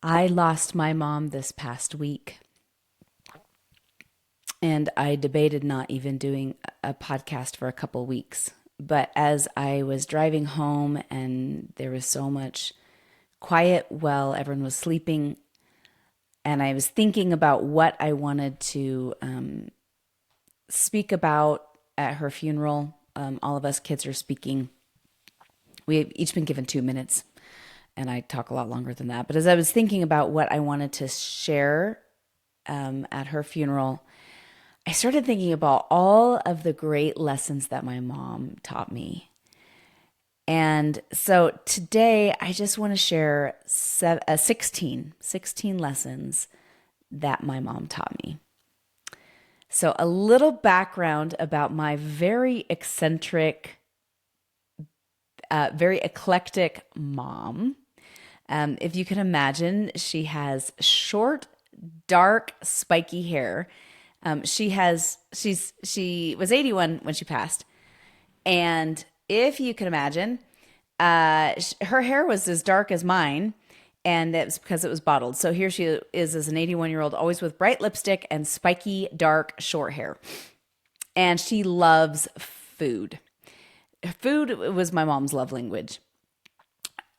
I lost my mom this past week, and I debated not even doing a podcast for a couple weeks. But as I was driving home and there was so much quiet while everyone was sleeping, and I was thinking about what I wanted to speak about at her funeral. All of us kids are speaking. We've each been given 2 minutes, and I talk a lot longer than that. But as I was thinking about what I wanted to share at her funeral, I started thinking about all of the great lessons that my mom taught me. And so today I just want to share 16 lessons that my mom taught me. So a little background about my very eccentric, very eclectic mom. If you can imagine, she has short, dark, spiky hair. She was 81 when she passed. And if you can imagine, her hair was as dark as mine, and that's because it was bottled. So here she is as an 81-year-old, always with bright lipstick and spiky, dark, short hair. And she loves food. Food was my mom's love language.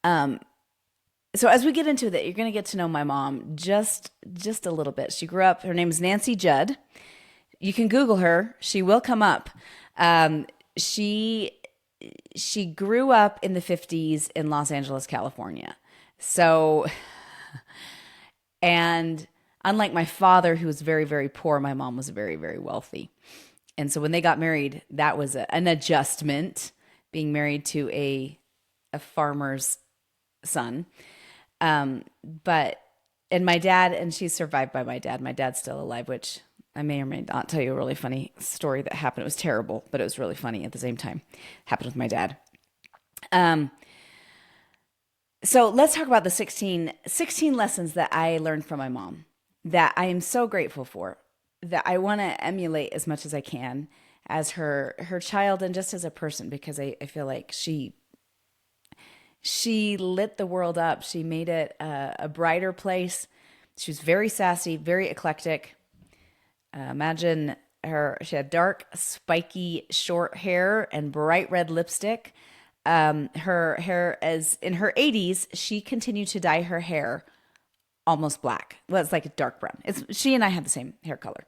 So as we get into that, you're going to get to know my mom just a little bit. She grew up, her name is Nancy Judd. You can Google her. She will come up. She grew up in the 50s in Los Angeles, California. So, and unlike my father, who was very, very poor, my mom was very, very wealthy. And so when they got married, that was an adjustment, being married to a farmer's son. But, and my dad, and she's survived by my dad. My dad's still alive, which I may or may not tell you a really funny story that happened. It was terrible, but it was really funny at the same time. Happened with my dad. So let's talk about the 16 lessons that I learned from my mom that I am so grateful for, that I want to emulate as much as I can as her child and just as a person, because I feel like she lit the world up. She made it a brighter place. She was very sassy, very eclectic. Imagine her, she had dark, spiky, short hair and bright red lipstick. Her hair, as in her 80s, she continued to dye her hair almost black. Well, it's like a dark brown. She and I have the same hair color.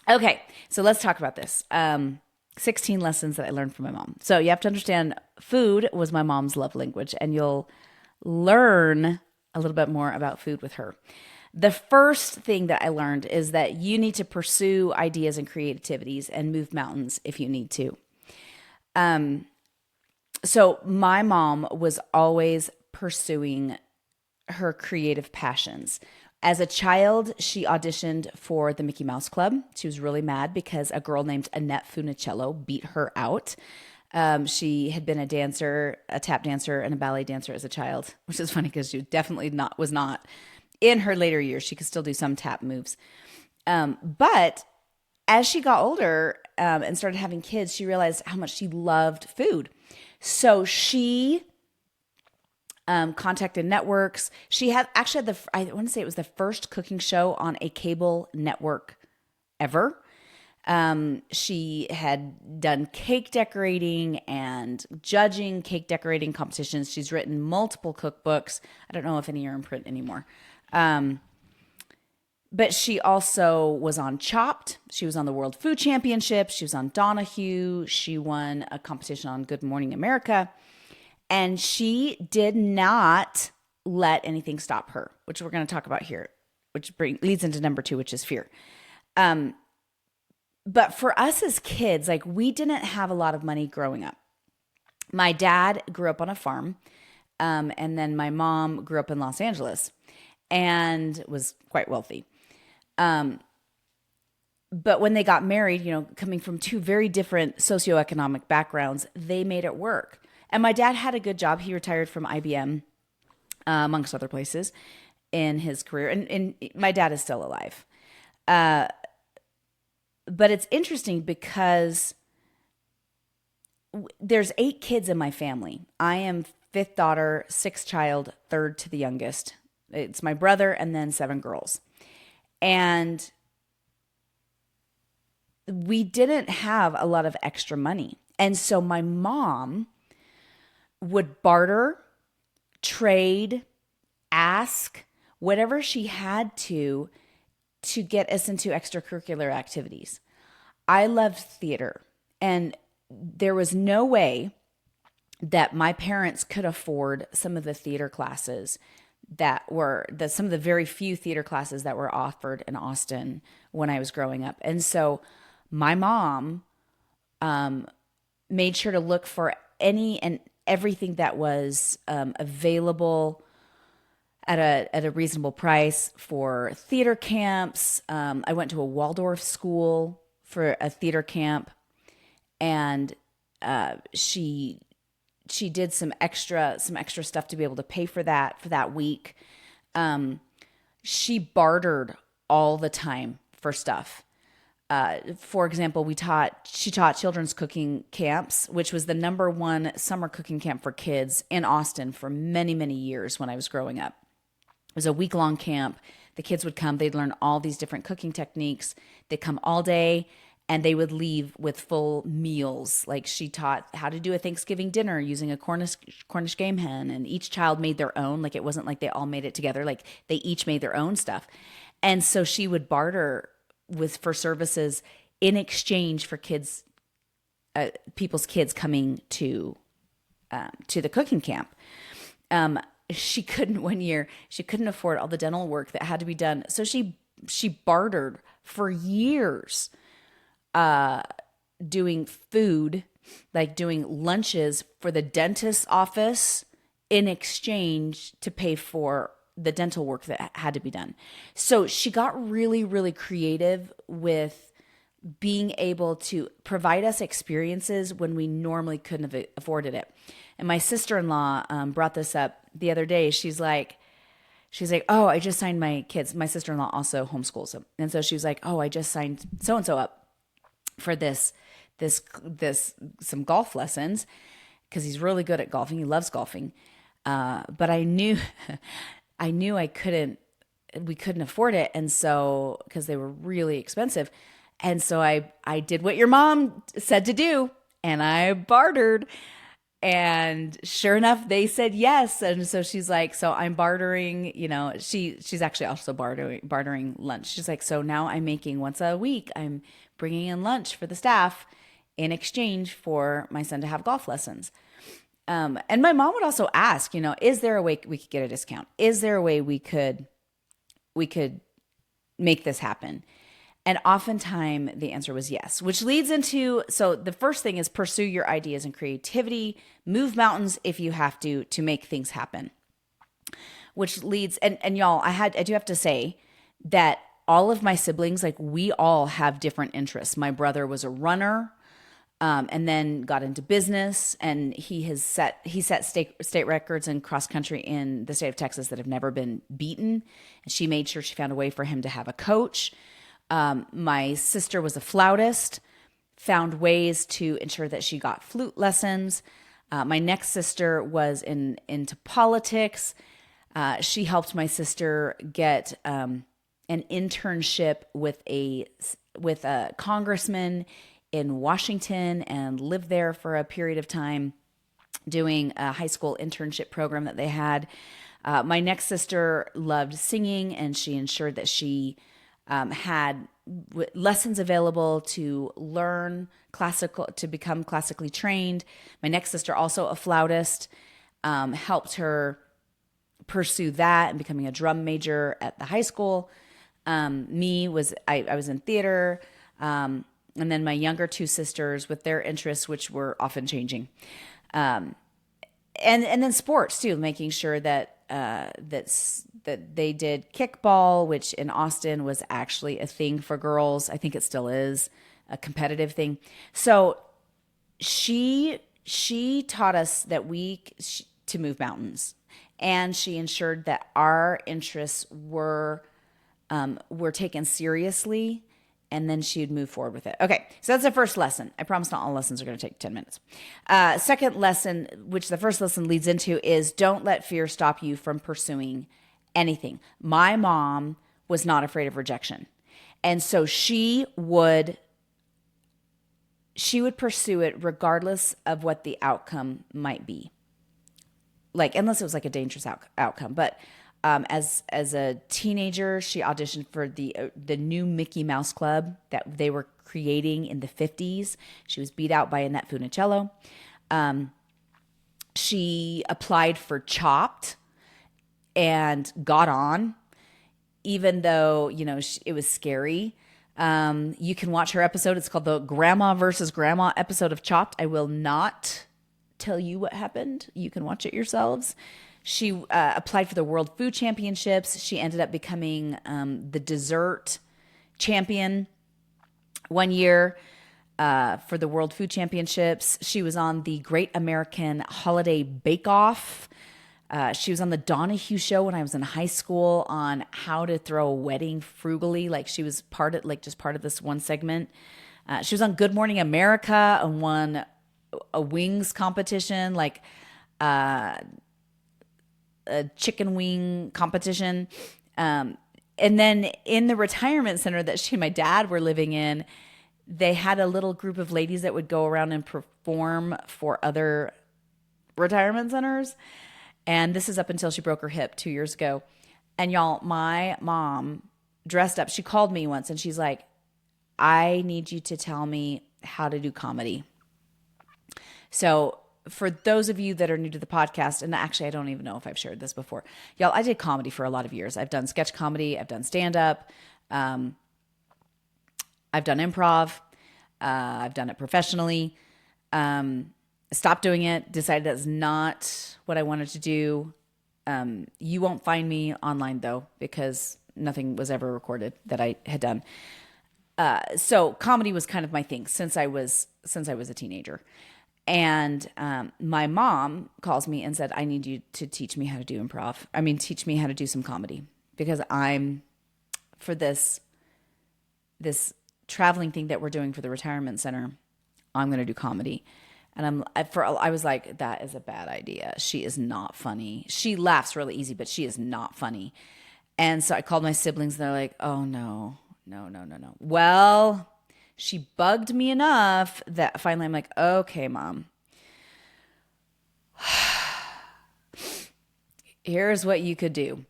Okay, so let's talk about this. 16 lessons that I learned from my mom. So you have to understand, food was my mom's love language, and you'll learn a little bit more about food with her. The first thing that I learned is that you need to pursue ideas and creativities and move mountains if you need to. So my mom was always pursuing her creative passions. As a child, she auditioned for the Mickey Mouse Club. She was really mad because a girl named Annette Funicello beat her out. She had been a dancer, a tap dancer, and a ballet dancer as a child, which is funny because she definitely was not. In her later years, she could still do some tap moves. But as she got older and started having kids, she realized how much she loved food. So she contacted networks. She had actually I want to say it was the first cooking show on a cable network ever. She had done cake decorating and judging cake decorating competitions. She's written multiple cookbooks. I don't know if any are in print anymore. But she also was on Chopped. She was on the World Food Championship. She was on Donahue. She won a competition on Good Morning America. And she did not let anything stop her, which we're going to talk about here, which leads into number 2, which is fear. But for us as kids, like, we didn't have a lot of money growing up. My dad grew up on a farm, and then my mom grew up in Los Angeles and was quite wealthy. But when they got married, coming from two very different socioeconomic backgrounds, they made it work. And my dad had a good job. He retired from IBM, amongst other places, in his career. And my dad is still alive. But it's interesting because there's 8 kids in my family. I am 5th daughter, 6th child, 3rd to the youngest. It's my brother and then 7 girls. And we didn't have a lot of extra money. And so my mom would barter, trade, ask, whatever she had to get us into extracurricular activities. I loved theater, and there was no way that my parents could afford some of the theater classes that were some of the very few theater classes that were offered in Austin when I was growing up. And so my mom made sure to look for any and everything that was available at a reasonable price for theater camps. I went to a Waldorf school for a theater camp, and she did some extra stuff to be able to pay for that week. She bartered all the time for stuff. For example, she taught children's cooking camps, which was the number one summer cooking camp for kids in Austin for many, many years when I was growing up. It was a week-long camp. The kids would come. They'd learn all these different cooking techniques. They'd come all day, and they would leave with full meals. Like, she taught how to do a Thanksgiving dinner using a Cornish game hen, and each child made their own. Like, it wasn't like they all made it together. Like, they each made their own stuff. And so she would barter for services in exchange for people's kids coming to the cooking camp. She couldn't afford all the dental work that had to be done. So she bartered for years, doing food, like doing lunches for the dentist's office in exchange to pay for the dental work that had to be done. So she got really, really creative with being able to provide us experiences when we normally couldn't have afforded it. And my sister-in-law brought this up the other day. She's like, oh, I just signed my kids. My sister-in-law also homeschools them. And so she was like, oh, I just signed so-and-so up for some golf lessons because he's really good at golfing. He loves golfing. But I knew we couldn't afford it. And so, because they were really expensive. And so I did what your mom said to do, and I bartered. And sure enough, they said yes. And so she's like, so I'm bartering, she's actually also bartering lunch. She's like, so now I'm making once a week, I'm bringing in lunch for the staff in exchange for my son to have golf lessons. And my mom would also ask, is there a way we could get a discount? Is there a way we could make this happen? And oftentimes the answer was yes, which leads into, so the first thing is pursue your ideas and creativity, move mountains if you have to make things happen. Which leads, and y'all, I do have to say that all of my siblings, like, we all have different interests. My brother was a runner, and then got into business, and he set state records in cross country in the state of Texas that have never been beaten. And she made sure she found a way for him to have a coach. My sister was a flautist, found ways to ensure that she got flute lessons. My next sister was into politics. She helped my sister get an internship with a congressman in Washington and lived there for a period of time doing a high school internship program that they had. My next sister loved singing, and she ensured that she had lessons available to learn classical, to become classically trained. My next sister, also a flautist, helped her pursue that and becoming a drum major at the high school. I was in theater, and then my younger 2 sisters with their interests, which were often changing, and then sports too, making sure that they did kickball, which in Austin was actually a thing for girls. I think it still is a competitive thing. So she taught us that to move mountains, and she ensured that our interests were taken seriously, and then she'd move forward with it. Okay, so that's the first lesson. I promise not all lessons are going to take 10 minutes. Second lesson, which the first lesson leads into, is don't let fear stop you from pursuing anything. My mom was not afraid of rejection. And so she would pursue it regardless of what the outcome might be. Like, unless it was like a dangerous outcome. But as a teenager, she auditioned for the new Mickey Mouse Club that they were creating in the 50s. She was beat out by Annette Funicello. She applied for Chopped and got on, even though, it was scary. You can watch her episode. It's called the Grandma versus Grandma episode of Chopped. I will not tell you what happened. You can watch it yourselves. She applied for the World Food Championships. She ended up becoming the dessert champion one year for the World Food Championships. She was on the Great American Holiday Bake Off. She was on the Donahue Show when I was in high school on how to throw a wedding frugally. Like, she was part of this one segment. She was on Good Morning America and won a wings competition, like a chicken wing competition. And then in the retirement center that she and my dad were living in, they had a little group of ladies that would go around and perform for other retirement centers. And this is up until she broke her hip 2 years ago. And y'all, my mom dressed up. She called me once and she's like, I need you to tell me how to do comedy. So for those of you that are new to the podcast, and actually I don't even know if I've shared this before, y'all, I did comedy for a lot of years. I've done sketch comedy. I've done stand-up. I've done improv. I've done it professionally. Stopped doing it, decided that's not what I wanted to do. You won't find me online though, because nothing was ever recorded that I had done. So comedy was kind of my thing since I was a teenager. And my mom calls me and said, I need you to teach me how to do improv. Teach me how to do some comedy, because I'm, for this traveling thing that we're doing for the retirement center, I'm going to do comedy. And I was like, that is a bad idea. She is not funny. She laughs really easy, but she is not funny. And so I called my siblings and they're like, oh no. Well, she bugged me enough that finally I'm like, okay, Mom, here's what you could do.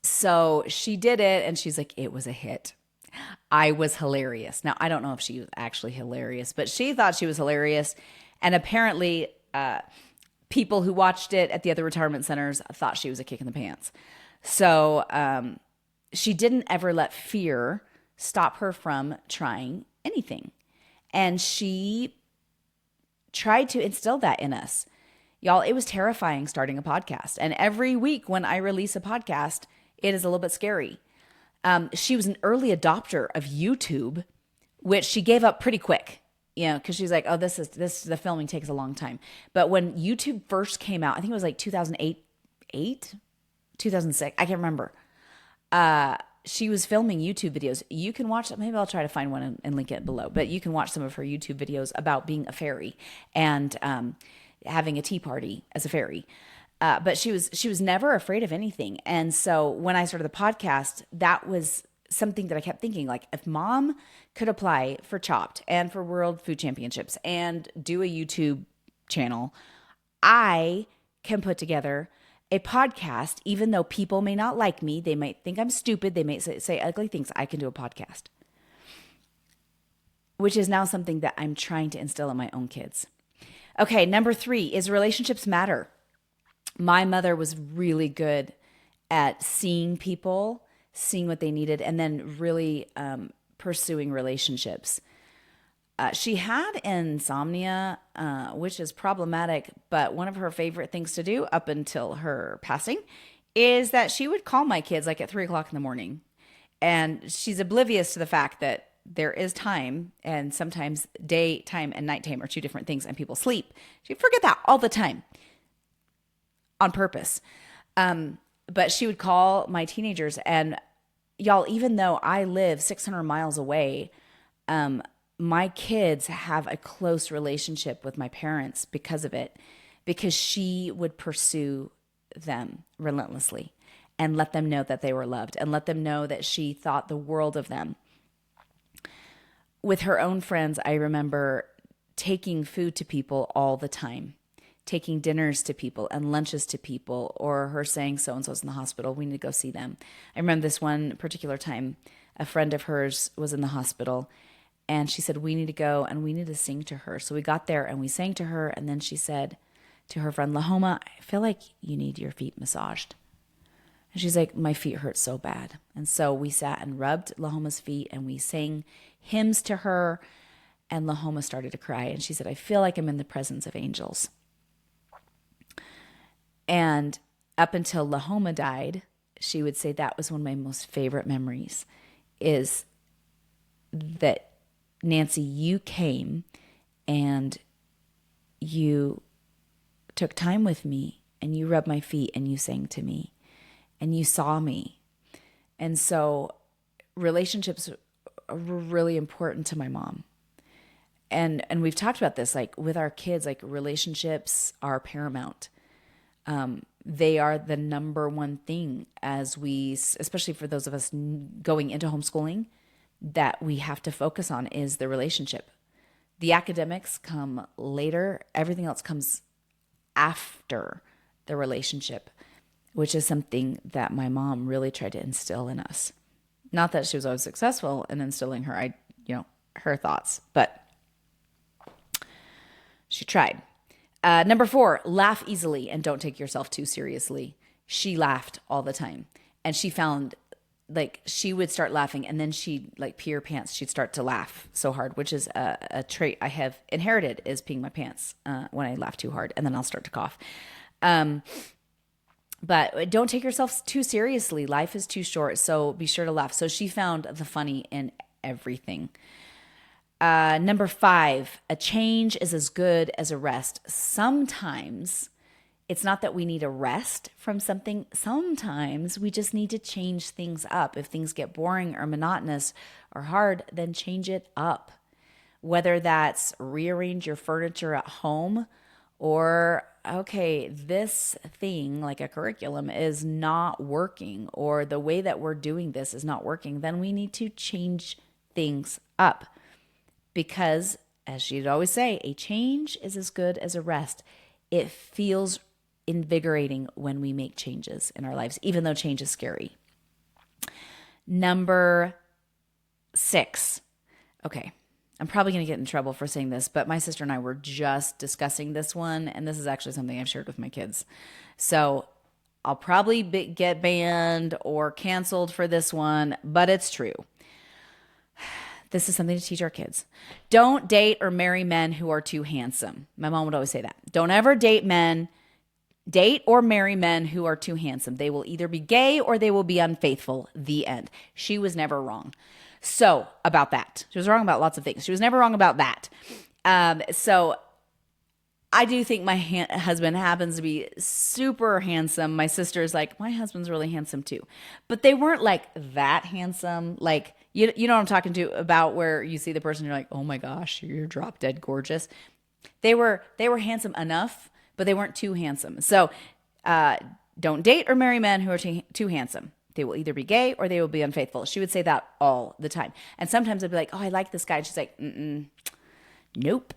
So she did it and she's like, it was a hit. I was hilarious. Now, I don't know if she was actually hilarious, but she thought she was hilarious. And apparently, people who watched it at the other retirement centers thought she was a kick in the pants. So she didn't ever let fear stop her from trying anything. And she tried to instill that in us. Y'all, it was terrifying starting a podcast. And every week when I release a podcast, it is a little bit scary. She was an early adopter of YouTube, which she gave up pretty quick. Because she's like, oh, the filming takes a long time. But when YouTube first came out, I think it was like 2008, 2006, I can't remember. She was filming YouTube videos. You can watch them. Maybe I'll try to find one and link it below. But you can watch some of her YouTube videos about being a fairy and having a tea party as a fairy. But she was never afraid of anything. And so when I started the podcast, that was something that I kept thinking, like, if Mom could apply for Chopped and for World Food Championships and do a YouTube channel, I can put together a podcast. Even though people may not like me, they might think I'm stupid, they may say ugly things, I can do a podcast. Which is now something that I'm trying to instill in my own kids. Okay, number 3 is relationships matter. My mother was really good at seeing people, seeing what they needed, and then really pursuing relationships. She had insomnia, which is problematic, but one of her favorite things to do up until her passing is that she would call my kids like at 3:00 in the morning. And she's oblivious to the fact that there is time, and sometimes daytime and nighttime are two different things, and people sleep. She forget that all the time on purpose. But she would call my teenagers, and y'all, even though I live 600 miles away, my kids have a close relationship with my parents because of it, because she would pursue them relentlessly. and let them know that they were loved and let them know that she thought the world of them. With her own friends, I remember taking food to people all the time, taking dinners to people and lunches to people, or her saying so-and-so's in the hospital, we need to go see them. I remember this one particular time, a friend of hers was in the hospital, and she said, we need to go and we need to sing to her. So we got there and we sang to her, and then she said to her friend, Lahoma, I feel like you need your feet massaged. And she's like, my feet hurt so bad. And so we sat and rubbed Lahoma's feet and we sang hymns to her, and Lahoma started to cry. And she said, I feel like I'm in the presence of angels. And up until Lahoma died, she would say that was one of my most favorite memories, is that, Nancy, you came and you took time with me and you rubbed my feet and you sang to me and you saw me. And so relationships are really important to my mom. And we've talked about this, like with our kids, like relationships are paramount. They are the number one thing as we, especially for those of us going into homeschooling, that we have to focus on is the relationship. The academics come later. Everything else comes after the relationship, which is something that my mom really tried to instill in us. Not that she was always successful in instilling her thoughts, but she tried. Number 4, laugh easily and don't take yourself too seriously. She laughed all the time, and she found like she would start laughing and then she'd like pee her pants. She'd start to laugh so hard, which is a trait I have inherited, is peeing my pants when I laugh too hard, and then I'll start to cough. But don't take yourself too seriously. Life is too short, so be sure to laugh. So she found the funny in everything. Number 5, a change is as good as a rest. Sometimes it's not that we need a rest from something. Sometimes we just need to change things up. If things get boring or monotonous or hard, then change it up. Whether that's rearrange your furniture at home, or, okay, this thing like a curriculum is not working, or the way that we're doing this is not working, then we need to change things up. Because, as she'd always say, a change is as good as a rest. It feels invigorating when we make changes in our lives, even though change is scary. Number 6. Okay, I'm probably going to get in trouble for saying this, but my sister and I were just discussing this one, and this is actually something I've shared with my kids. So I'll probably get banned or canceled for this one, but it's true. This is something to teach our kids. Don't date or marry men who are too handsome. My mom would always say that. Don't ever date or marry men who are too handsome. They will either be gay or they will be unfaithful. The end. She was never wrong. So about that. She was wrong about lots of things. She was never wrong about that. So I do think my husband happens to be super handsome. My sister is like, my husband's really handsome too. But they weren't like that handsome. Like, you know what I'm talking about, where you see the person, you're like, oh my gosh, you're drop dead gorgeous. They were handsome enough, but they weren't too handsome. So don't date or marry men who are too handsome. They will either be gay or they will be unfaithful. She would say that all the time. And sometimes I'd be like, oh, I like this guy. And she's like, nope,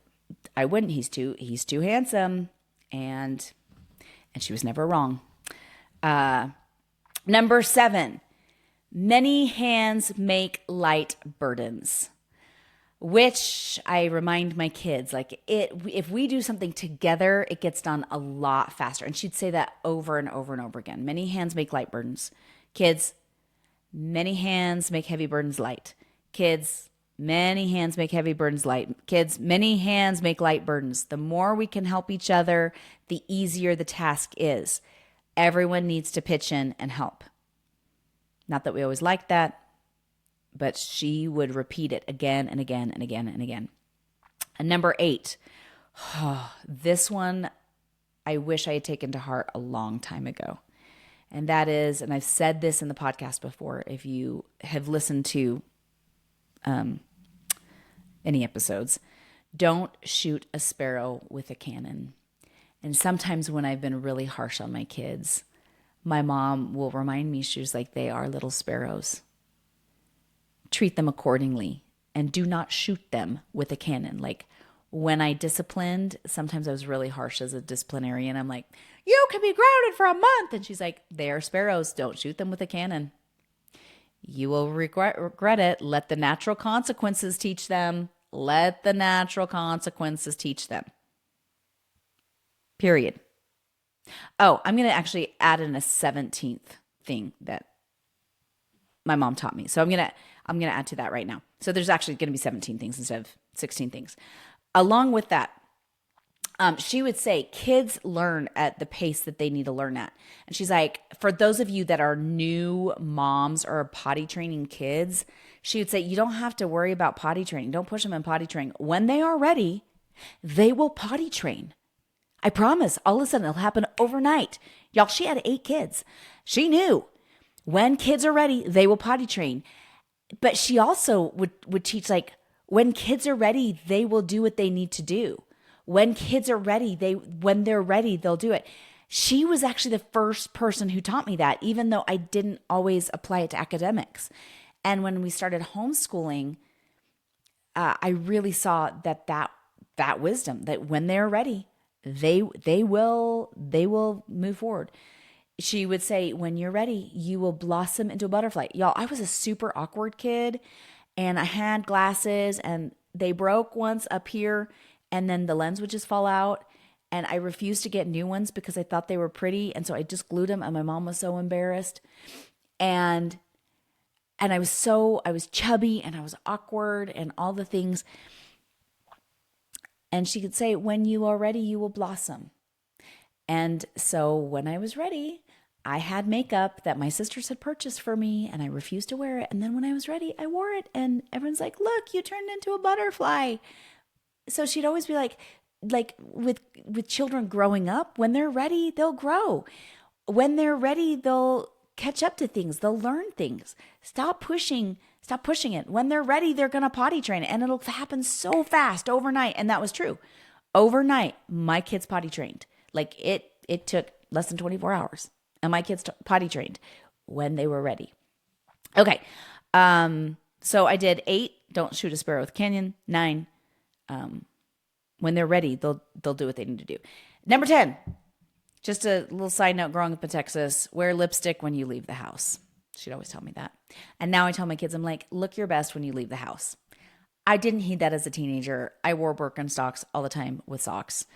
I wouldn't. He's too handsome. And she was never wrong. Number 7, many hands make light burdens, which I remind my kids, like if we do something together, it gets done a lot faster. And she'd say that over and over and over again. Many hands make light burdens. Kids, many hands make heavy burdens light. Kids, many hands make heavy burdens light. Kids, many hands make light burdens. The more we can help each other, the easier the task is. Everyone needs to pitch in and help. Not that we always like that, but she would repeat it again and again and again and again. And number 8, this one I wish I had taken to heart a long time ago. And that is, and I've said this in the podcast before, if you have listened to any episodes, don't shoot a sparrow with a cannon. And sometimes when I've been really harsh on my kids, my mom will remind me, she was like, they are little sparrows. Treat them accordingly and do not shoot them with a cannon. Like when I disciplined, sometimes I was really harsh as a disciplinarian. I'm like, you can be grounded for a month. And she's like, they are sparrows. Don't shoot them with a cannon. You will regret it. Let the natural consequences teach them. Let the natural consequences teach them. Period. Oh, I'm going to actually add in a 17th thing that my mom taught me. So I'm going to add to that right now. So there's actually going to be 17 things instead of 16 things. Along with that, she would say kids learn at the pace that they need to learn at. And she's like, for those of you that are new moms or potty training kids, she would say, you don't have to worry about potty training. Don't push them in potty training. When they are ready, they will potty train. I promise. All of a sudden, it'll happen overnight. Y'all, she had 8 kids. She knew when kids are ready, they will potty train. But she also would teach, like, when kids are ready, they will do what they need to do. When kids are ready, when they're ready, they'll do it. She was actually the first person who taught me that, even though I didn't always apply it to academics. And when we started homeschooling, I really saw that wisdom, that when they're ready, they will move forward. She would say, when you're ready, you will blossom into a butterfly. Y'all, I was a super awkward kid, and I had glasses, and they broke once up here, and then the lens would just fall out. And I refused to get new ones because I thought they were pretty. And so I just glued them, and my mom was so embarrassed. And I was chubby, and I was awkward, and all the things. And she could say, when you are ready, you will blossom. And so when I was ready, I had makeup that my sisters had purchased for me, and I refused to wear it. And then when I was ready, I wore it, and everyone's like, look, you turned into a butterfly. So she'd always be like with children growing up, when they're ready, they'll grow. When they're ready, they'll catch up to things. They'll learn things. Stop pushing it. When they're ready, they're going to potty train, and it'll happen so fast overnight. And that was true. Overnight, my kids potty trained. Like it took less than 24 hours, and my kids potty trained when they were ready. Okay. So I did 8, don't shoot a sparrow with a canyon. 9, when they're ready, they'll do what they need to do. Number 10, just a little side note, growing up in Texas, wear lipstick when you leave the house. She'd always tell me that. And now I tell my kids, I'm like, look your best when you leave the house. I didn't heed that as a teenager. I wore Birkenstocks all the time with socks,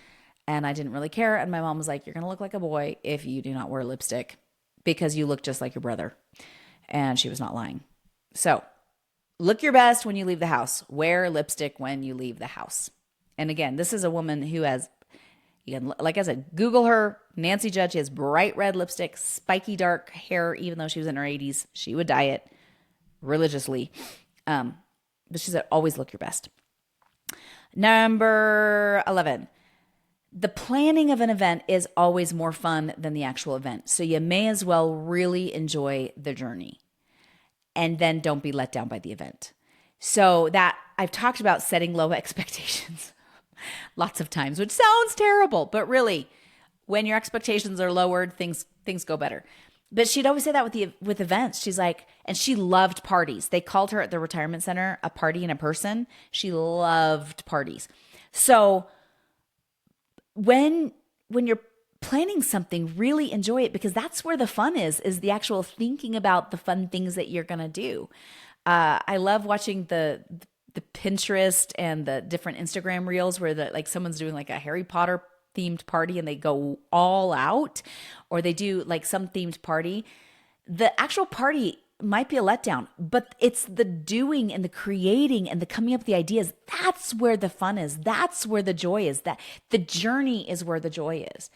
and I didn't really care. And my mom was like, you're going to look like a boy if you do not wear lipstick because you look just like your brother. And she was not lying. So look your best when you leave the house. Wear lipstick when you leave the house. And again, this is a woman who has, you can, like I said, Google her, Nancy Judd. She has bright red lipstick, spiky dark hair. Even though she was in her 80s, she would dye it religiously. But she said, always look your best. Number 11, the planning of an event is always more fun than the actual event. So you may as well really enjoy the journey, and then don't be let down by the event. So that I've talked about setting low expectations lots of times, which sounds terrible, but really, when your expectations are lowered, things go better. But she'd always say that with events. She's like, and she loved parties. They called her at the retirement center a party and a person. She loved parties. So when you're planning something, really enjoy it, because that's where the fun is the actual thinking about the fun things that you're going to do. I love watching the Pinterest and the different Instagram reels where like someone's doing like a Harry Potter themed party and they go all out, or they do like some themed party. The actual party might be a letdown, but it's the doing and the creating and the coming up with the ideas. That's where the fun is. That's where the joy is. That the journey is where the joy is.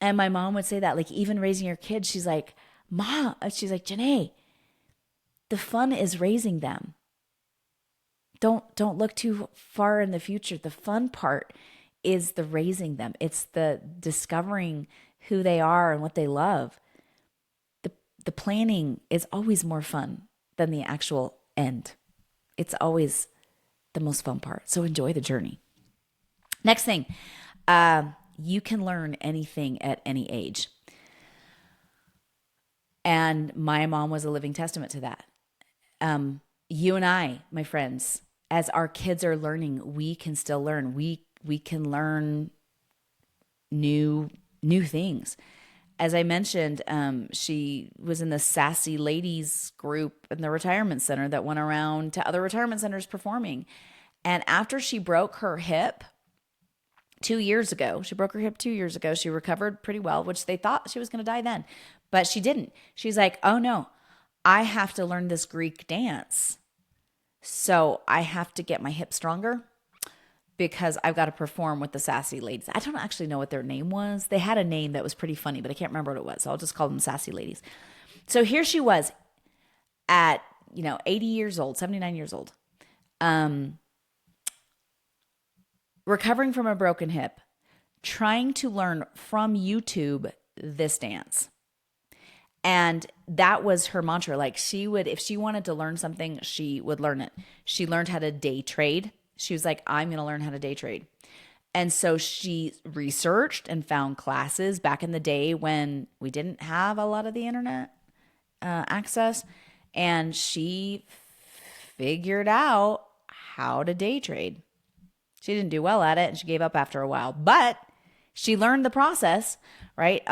And my mom would say that, like, even raising her kids, she's like, Janae, the fun is raising them. Don't look too far in the future. The fun part is the raising them. It's the discovering who they are and what they love. The planning is always more fun than the actual end. It's always the most fun part. So enjoy the journey. Next thing, you can learn anything at any age. And my mom was a living testament to that. You and I, my friends, as our kids are learning, we can still learn. We can learn new things. As I mentioned, she was in the sassy ladies group in the retirement center that went around to other retirement centers performing. And after she broke her hip 2 years ago, she recovered pretty well, which they thought she was going to die then, but she didn't. She's like, oh no, I have to learn this Greek dance. So I have to get my hip stronger because I've got to perform with the sassy ladies. I don't actually know what their name was. They had a name that was pretty funny, but I can't remember what it was. So I'll just call them sassy ladies. So here she was at, 80 years old, 79 years old, recovering from a broken hip, trying to learn from YouTube this dance. And that was her mantra. Like she would, if she wanted to learn something, she would learn it. She learned how to day trade. She was like, I'm going to learn how to day trade. And so she researched and found classes back in the day when we didn't have a lot of the internet access. And she figured out how to day trade. She didn't do well at it and she gave up after a while, but she learned the process, right?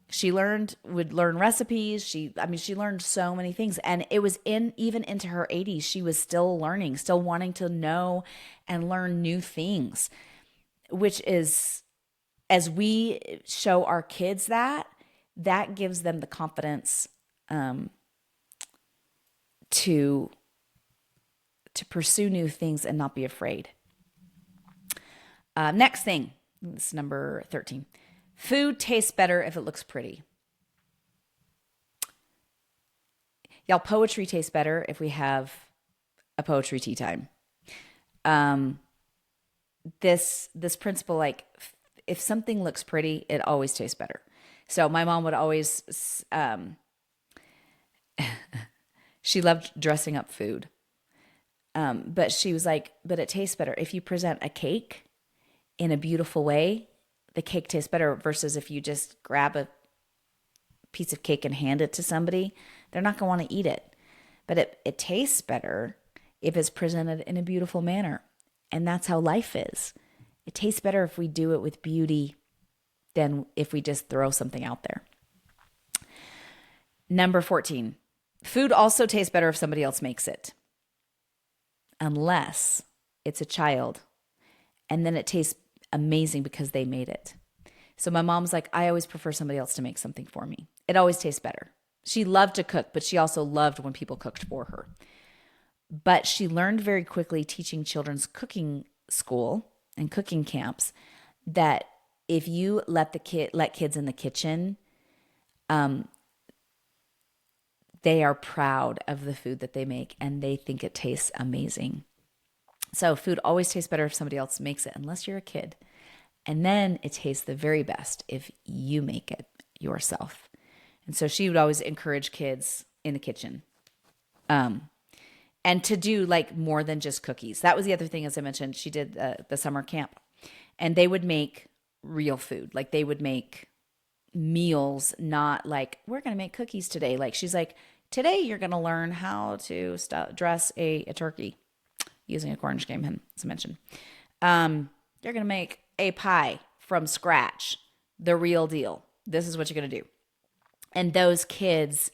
She would learn recipes. She learned so many things, and it was even into her 80s. She was still learning, still wanting to know and learn new things, which is, as we show our kids that gives them the confidence, to pursue new things and not be afraid. Next thing, this is number 13. Food tastes better if it looks pretty. Y'all, poetry tastes better if we have a poetry tea time. This principle, like if something looks pretty, it always tastes better. So my mom would always, she loved dressing up food. But she was like, but it tastes better if you present a cake in a beautiful way. The cake tastes better versus if you just grab a piece of cake and hand it to somebody, they're not going to want to eat it. But it tastes better if it's presented in a beautiful manner. And that's how life is. It tastes better if we do it with beauty than if we just throw something out there. Number 14, food also tastes better if somebody else makes it. Unless it's a child. And then it tastes amazing because they made it. So my mom's like, I always prefer somebody else to make something for me. It always tastes better. She loved to cook, but she also loved when people cooked for her. But she learned very quickly teaching children's cooking school and cooking camps that if you let kids in the kitchen, they are proud of the food that they make and they think it tastes amazing. So food always tastes better if somebody else makes it, unless you're a kid. And then it tastes the very best if you make it yourself. And so she would always encourage kids in the kitchen. And to do like more than just cookies. That was the other thing, as I mentioned, she did the summer camp. And they would make real food. Like they would make meals, not like, we're going to make cookies today. Like she's like, today you're going to learn how to dress a turkey using a Cornish game hen, as I mentioned. You're going to make a pie from scratch, the real deal. This is what you're going to do. And those kids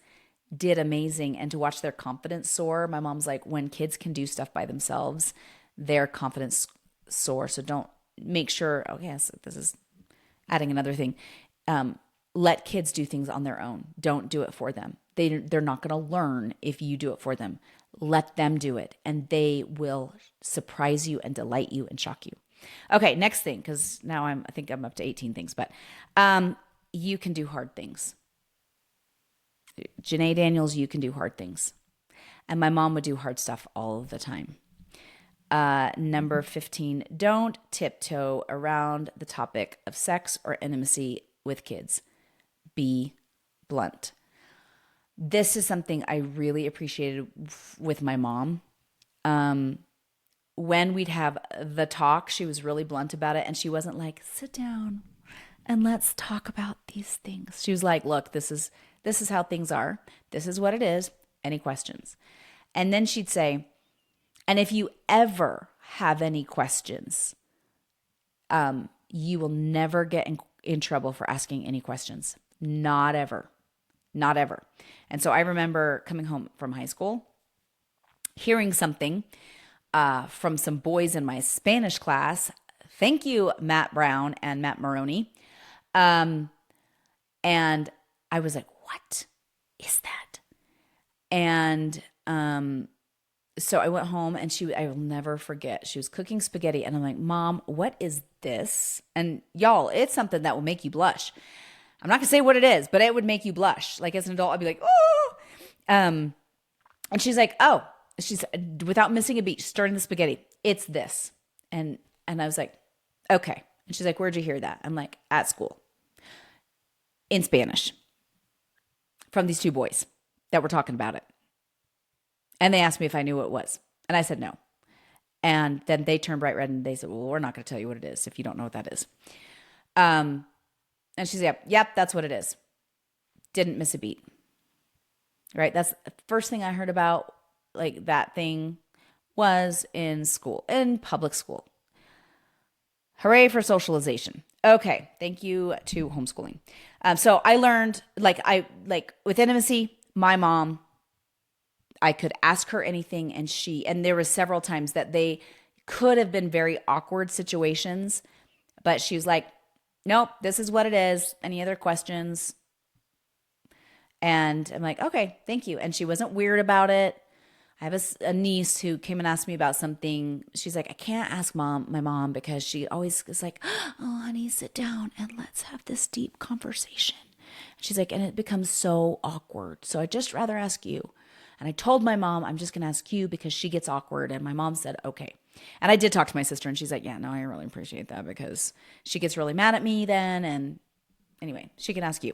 did amazing. And to watch their confidence soar, my mom's like, when kids can do stuff by themselves, their confidence soar. So don't make sure, oh yes, this is adding another thing. Let kids do things on their own. Don't do it for them. They're not going to learn if you do it for them. Let them do it, and they will surprise you and delight you and shock you. Okay, next thing, because now I think I'm up to 18 things, but you can do hard things. Janae Daniels, you can do hard things. And my mom would do hard stuff all the time. Number 15, don't tiptoe around the topic of sex or intimacy with kids. Be blunt. This is something I really appreciated with my mom. When we'd have the talk, she was really blunt about it. And she wasn't like, sit down and let's talk about these things. She was like, look, this is This is how things are. This is what it is. Any questions? And then she'd say, and if you ever have any questions, you will never get in trouble for asking any questions. Not ever. Not ever. And so I remember coming home from high school, hearing something from some boys in my Spanish class. Thank you, Matt Brown and Matt Maroney. And I was like, what is that? And so I went home and I will never forget, she was cooking spaghetti and I'm like, Mom, what is this? And y'all, it's something that will make you blush. I'm not gonna say what it is, but it would make you blush. Like as an adult, I'd be like, oh. And she's like, oh, she's without missing a beat, stirring the spaghetti. It's this. And I was like, okay. And she's like, where'd you hear that? I'm like, at school in Spanish from these two boys that were talking about it. And they asked me if I knew what it was. And I said no. And then they turned bright red and they said, well, we're not going to tell you what it is if you don't know what that is. And she's like, yep, that's what it is. Didn't miss a beat. Right? That's the first thing I heard about like that thing was in school, in public school. Hooray for socialization. Okay. Thank you to homeschooling. So I learned with intimacy, my mom, I could ask her anything and there was several times that they could have been very awkward situations, but she was like, nope, this is what it is. Any other questions? And I'm like, okay, thank you. And she wasn't weird about it. I have a niece who came and asked me about something. She's like, I can't ask my mom because she always is like, oh, honey, sit down and let's have this deep conversation. She's like, and it becomes so awkward. So I'd just rather ask you. And I told my mom, I'm just going to ask you because she gets awkward. And my mom said, okay. And I did talk to my sister and she's like, yeah, no, I really appreciate that because she gets really mad at me then. And anyway, she can ask you.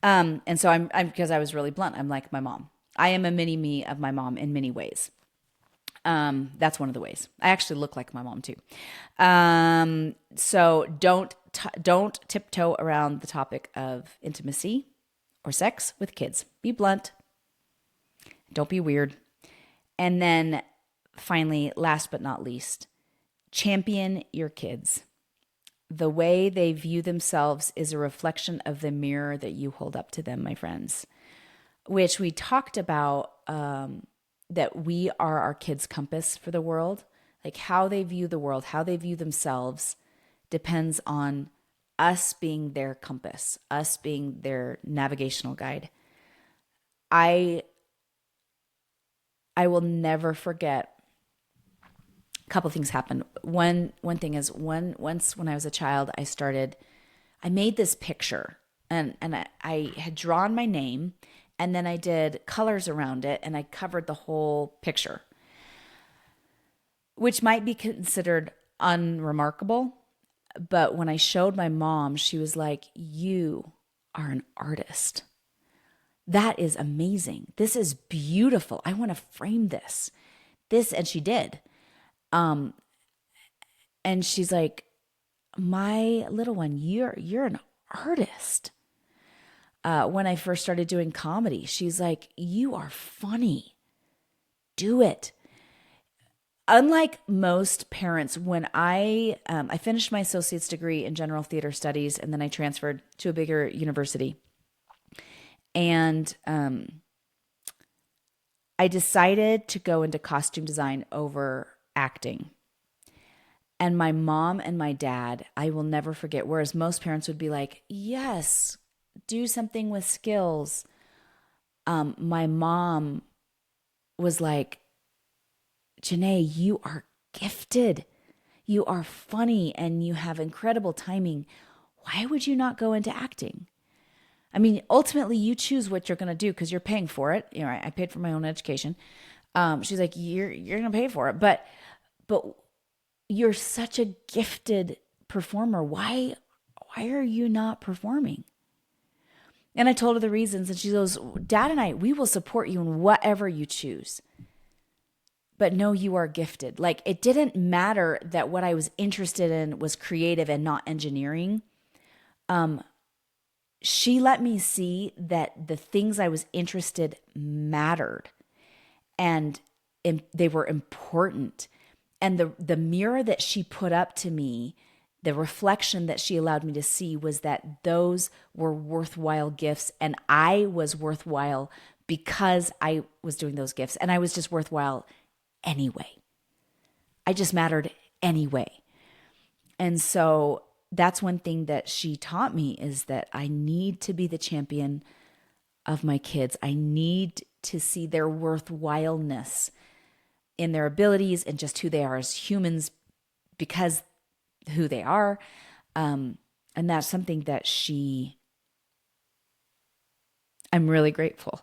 And so I'm because I was really blunt. I'm like my mom. I am a mini me of my mom in many ways. That's one of the ways. I actually look like my mom too. So don't tiptoe around the topic of intimacy or sex with kids. Be blunt. Don't be weird. And then finally, last but not least, champion your kids. The way they view themselves is a reflection of the mirror that you hold up to them, my friends, which we talked about, that we are our kids' compass for the world. Like how they view the world, how they view themselves depends on us being their compass, us being their navigational guide. I will never forget a couple things happened. One thing is once when I was a child, I made this picture and I had drawn my name and then I did colors around it and I covered the whole picture, which might be considered unremarkable. But when I showed my mom, she was like, you are an artist. That is amazing. This is beautiful. I want to frame this. And she did. And she's like, my little one, you're an artist. When I first started doing comedy, she's like, you are funny. Do it. Unlike most parents, when I finished my associate's degree in general theater studies, and then I transferred to a bigger university. And I decided to go into costume design over acting. And my mom and my dad, I will never forget, whereas most parents would be like, yes, do something with skills. My mom was like, Janae, you are gifted. You are funny and you have incredible timing. Why would you not go into acting? I mean, ultimately, you choose what you're going to do because you're paying for it. You know, I paid for my own education. She's like, you're going to pay for it, but you're such a gifted performer. Why are you not performing? And I told her the reasons, and she goes, Dad and I, we will support you in whatever you choose. But no, you are gifted. Like, it didn't matter that what I was interested in was creative and not engineering. she let me see that the things I was interested mattered, and they were important. And the mirror that she put up to me, the reflection that she allowed me to see, was that those were worthwhile gifts, and I was worthwhile because I was doing those gifts, and I was just worthwhile anyway. I just mattered anyway. And so that's one thing that she taught me, is that I need to be the champion of my kids. I need to see their worthwhileness in their abilities and just who they are as humans, because who they are. And that's something that I'm really grateful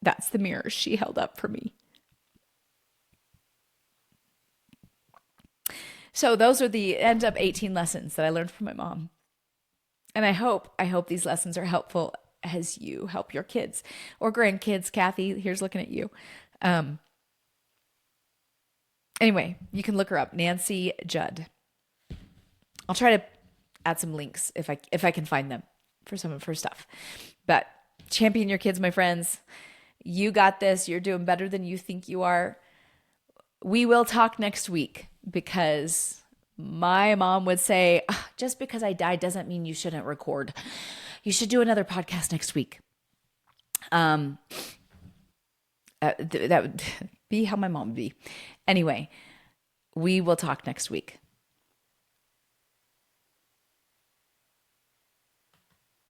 that's the mirror she held up for me. So those are the end up 18 lessons that I learned from my mom. And I hope these lessons are helpful as you help your kids or grandkids. Kathy, here's looking at you. Anyway, you can look her up, Nancy Judd. I'll try to add some links if I can find them for some of her stuff. But champion your kids, my friends. You got this. You're doing better than you think you are. We will talk next week, because my mom would say, just because I died doesn't mean you shouldn't record. You should do another podcast next week. That would be how my mom would be. Anyway, we will talk next week.